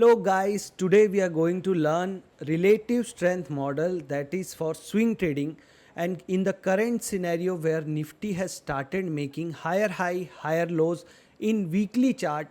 Hello guys, today we are going to learn relative strength model that is for swing trading, and in the current scenario where Nifty has started making higher high, higher lows in weekly chart,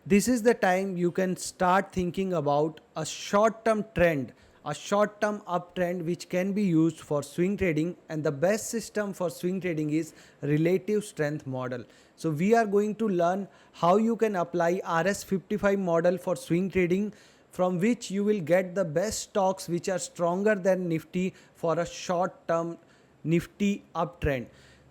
this is the time you can start thinking about a short term trend, a short term uptrend which can be used for swing trading, and the best system for swing trading is relative strength model. So we are going to learn how you can apply RS55 model for swing trading, from which you will get the best stocks which are stronger than Nifty for a short term Nifty uptrend.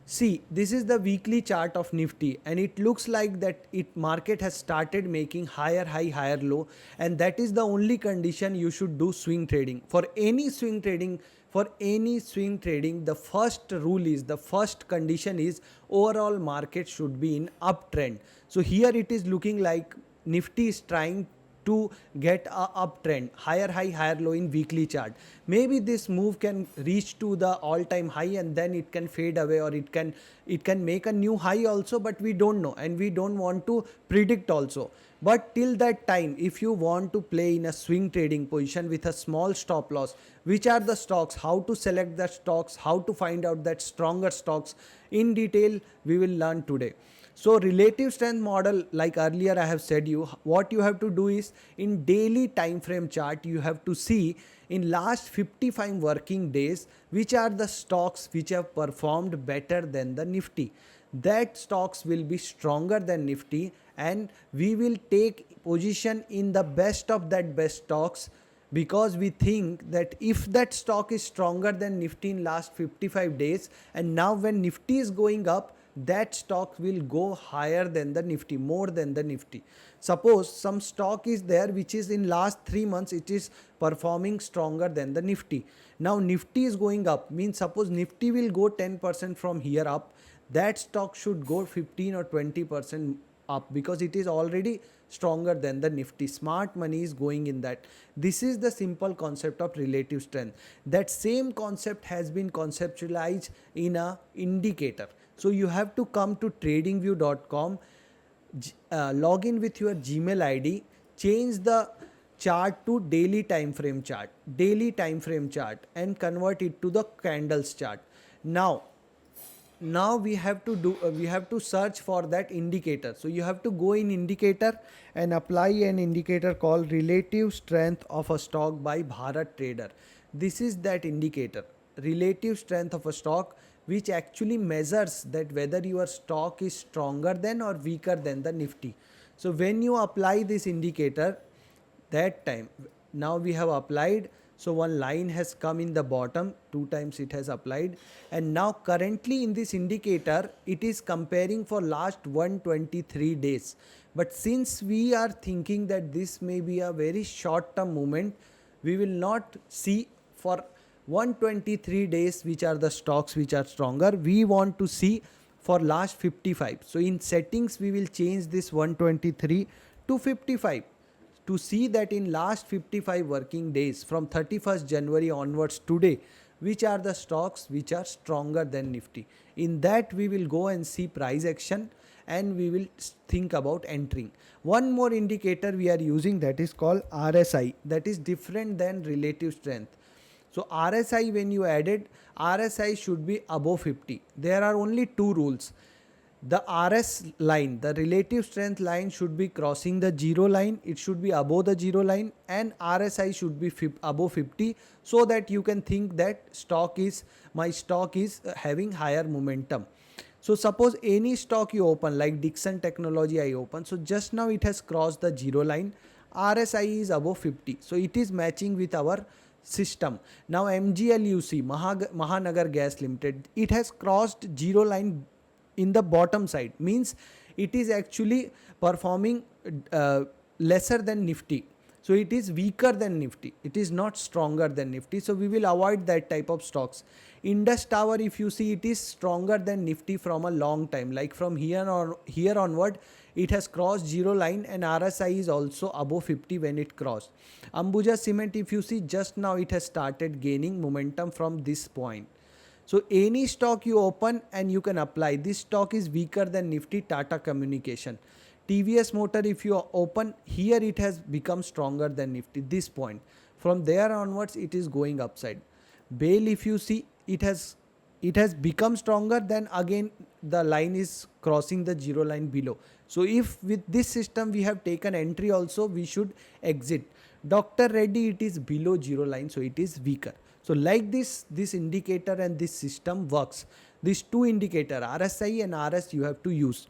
See, this is the weekly chart of Nifty, and it looks like that it market has started making higher high, higher low, and that is the only condition you should do swing trading. For any swing trading, the first rule is, the first condition is, overall market should be in uptrend. So here it is looking like Nifty is trying to get a uptrend, higher high, higher low in weekly chart. Maybe this move can reach to the all time high and then it can fade away, or it can make a new high also, but we don't know and we don't want to predict also. But till that time, if you want to play in a swing trading position with a small stop loss, which are the stocks, how to select the stocks, how to find out that stronger stocks in detail, we will learn today. So relative strength model, like earlier I have said you, what you have to do is, in daily time frame chart, you have to see in last 55 working days which are the stocks which have performed better than the Nifty. That stocks will be stronger than Nifty, and we will take position in the best of that best stocks, because we think that if that stock is stronger than Nifty in last 55 days, and now when Nifty is going up, that stock will go higher than the Nifty, more than the Nifty. Suppose some stock is there which is in last 3 months it is performing stronger than the Nifty. Now Nifty is going up, means suppose Nifty will go 10% from here up, that stock should go 15 or 20% up, because it is already stronger than the Nifty. Smart money is going in that. This is the simple concept of relative strength. That same concept has been conceptualized in a indicator. So you have to come to tradingview.com, log in with your Gmail ID, change the chart to daily time frame chart, and convert it to the candles chart. Now we have to search for that indicator. So you have to go in indicator and apply an indicator called relative strength of a stock by Bharat Trader. This is that indicator, relative strength of a stock, which actually measures that whether your stock is stronger than or weaker than the Nifty. So when you apply this indicator, that time, now we have applied, so one line has come in the bottom, 2 times it has applied, and now currently in this indicator it is comparing for last 123 days. But since we are thinking that this may be a very short term movement, we will not see for 123 days which are the stocks which are stronger. We want to see for last 55. So in settings we will change this 123 to 55, to see that in last 55 working days from 31st January onwards today, which are the stocks which are stronger than Nifty. In that we will go and see price action, and we will think about entering. One more indicator we are using, that is called RSI, that is different than relative strength. So RSI, when you added, RSI should be above 50. There are only two rules. The RS line, the relative strength line, should be crossing the zero line, it should be above the zero line, and RSI should be above 50, so that you can think that my stock is having higher momentum. So suppose any stock you open, like Dixon Technology I open, so just now it has crossed the zero line, RSI is above 50, so it is matching with our system. Now MGL, you see, Mahanagar Gas Limited, it has crossed zero line in the bottom side, means it is actually performing lesser than Nifty. So it is weaker than Nifty, it is not stronger than Nifty, so we will avoid that type of stocks. Indus Tower, if you see, it is stronger than Nifty from a long time, like from here onward it has crossed zero line, and RSI is also above 50 when it crossed. Ambuja Cement, if you see, just now it has started gaining momentum from this point. So any stock you open and you can apply. This stock is weaker than Nifty. Tata Communication. TVS Motor, if you open here, it has become stronger than Nifty, this point. From there onwards, it is going upside. BAIL, if you see, it has become stronger, then again the line is crossing the zero line below. So if with this system we have taken entry also, we should exit. Dr. Reddy, it is below zero line, so it is weaker. So like this indicator and this system works. These two indicator, RSI and RS, you have to use.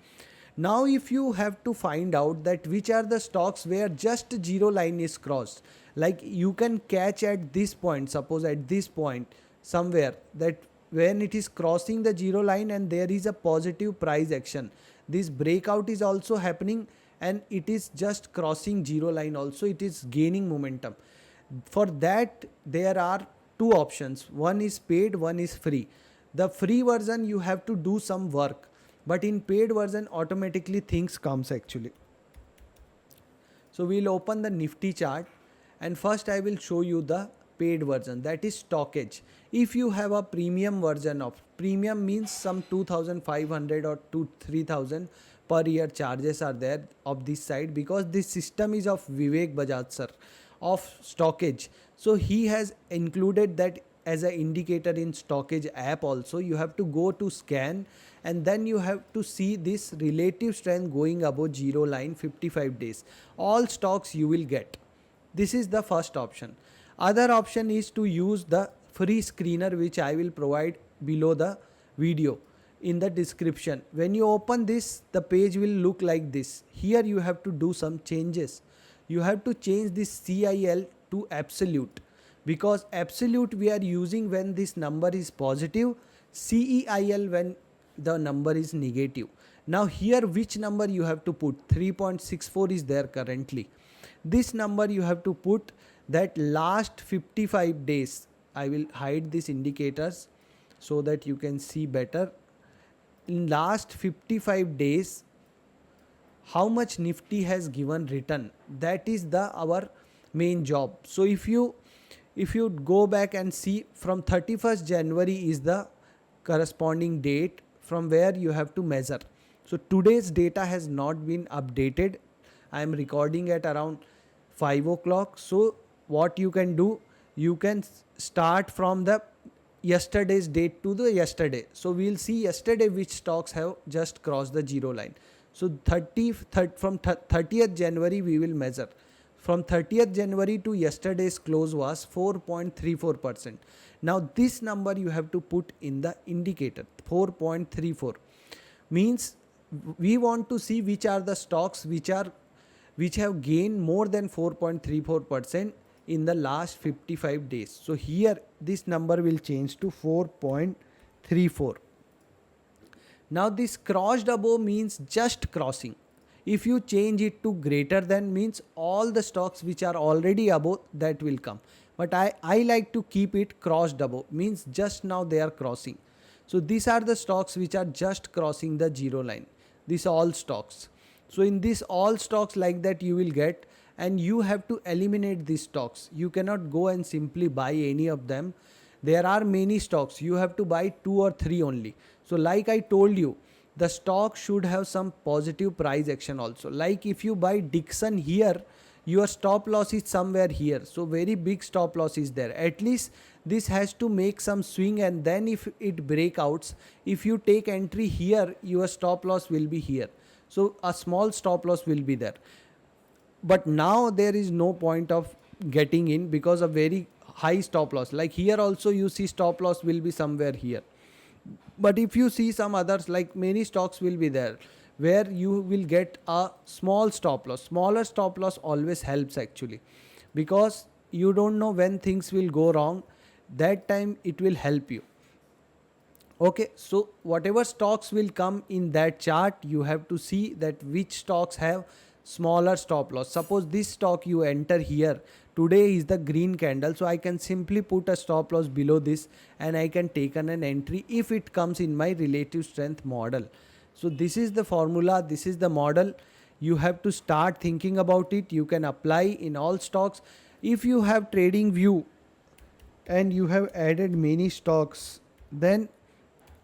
Now if you have to find out that which are the stocks where just zero line is crossed, like you can catch at this point, suppose at this point somewhere, that when it is crossing the zero line and there is a positive price action, this breakout is also happening and it is just crossing zero line also, it is gaining momentum. For that there are two options, one is paid, one is free. The free version you have to do some work, but in paid version automatically things comes actually. So we'll open the Nifty chart and first I will show you the paid version, that is stockage. If you have a premium version of, premium means some 2500 or to 3000 per year charges are there of this side, because this system is of Vivek Bajaj sir of stockage. So he has included that as an indicator in stockage app also. You have to go to scan and then you have to see this relative strength going above zero line 55 days. All stocks you will get. This is the first option. Other option is to use the free screener, which I will provide below the video in the description. When you open this, the page will look like this. Here you have to do some changes. You have to change this CIL to absolute, because absolute we are using when this number is positive, CEIL when the number is negative. Now here which number you have to put? 3.64 is there currently. This number you have to put that last 55 days. I will hide these indicators so that you can see better. In last 55 days, how much Nifty has given return, that is our main job. So if you go back and see, from 31st January is the corresponding date from where you have to measure. So today's data has not been updated. I am recording at around 5 o'clock. So what you can do, you can start from the yesterday's date to the yesterday. So we'll see yesterday which stocks have just crossed the zero line. So from 30th January we will measure. From 30th January to yesterday's close was 4.34%. Now this number you have to put in the indicator, 4.34. Means we want to see which are the stocks which have gained more than 4.34% in the last 55 days. So here this number will change to 4.34. Now this crossed above means just crossing. If you change it to greater than, means all the stocks which are already above that will come. But I like to keep it crossed above, means just now they are crossing. So these are the stocks which are just crossing the zero line. These all stocks. So in this all stocks like that you will get, and you have to eliminate these stocks. You cannot go and simply buy any of them. There are many stocks. You have to buy 2 or 3 only. So like I told you, the stock should have some positive price action also. Like if you buy Dixon here, your stop loss is somewhere here. So very big stop loss is there. At least this has to make some swing, and then if it breakouts, if you take entry here, your stop loss will be here. So a small stop loss will be there. But now there is no point of getting in because of very high stop loss. Like here also you see stop loss will be somewhere here. But if you see some others, like many stocks will be there where you will get a small stop loss. Smaller stop loss always helps actually, because you don't know when things will go wrong. That time it will help you. Okay, so whatever stocks will come in that chart, you have to see that which stocks have smaller stop loss. Suppose this stock you enter here, today is the green candle, so I can simply put a stop loss below this and I can take an entry if it comes in my relative strength model. So this is the formula, this is the model. You have to start thinking about it. You can apply in all stocks. If you have trading view and you have added many stocks, then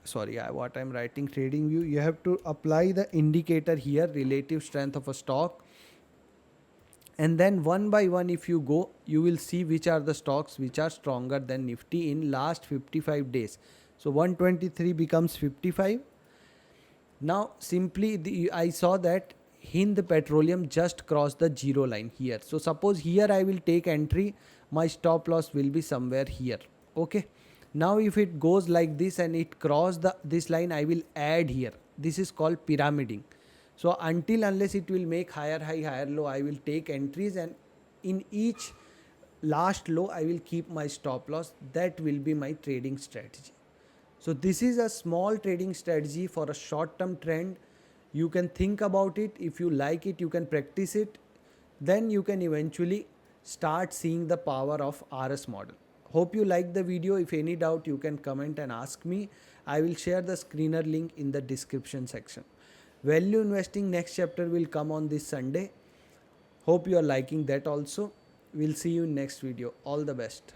what I'm writing, trading view, you have to apply the indicator here, relative strength of a stock, and then one by one if you go, you will see which are the stocks which are stronger than Nifty in last 55 days. So 123 becomes 55. Now simply I saw that Hind Petroleum just crossed the zero line here. So suppose here I will take entry, my stop loss will be somewhere here. Okay. Now if it goes like this and it cross this line, I will add here. This is called pyramiding. So unless it will make higher high, higher low, I will take entries, and in each last low I will keep my stop loss. That will be my trading strategy. So this is a small trading strategy for a short term trend. You can think about it. If you like it, you can practice it. Then you can eventually start seeing the power of RS model. Hope you like the video. If any doubt, you can comment and ask me. I will share the screener link in the description section. Value investing next chapter will come on this Sunday. Hope you are liking that also. We'll see you in next video. All the best.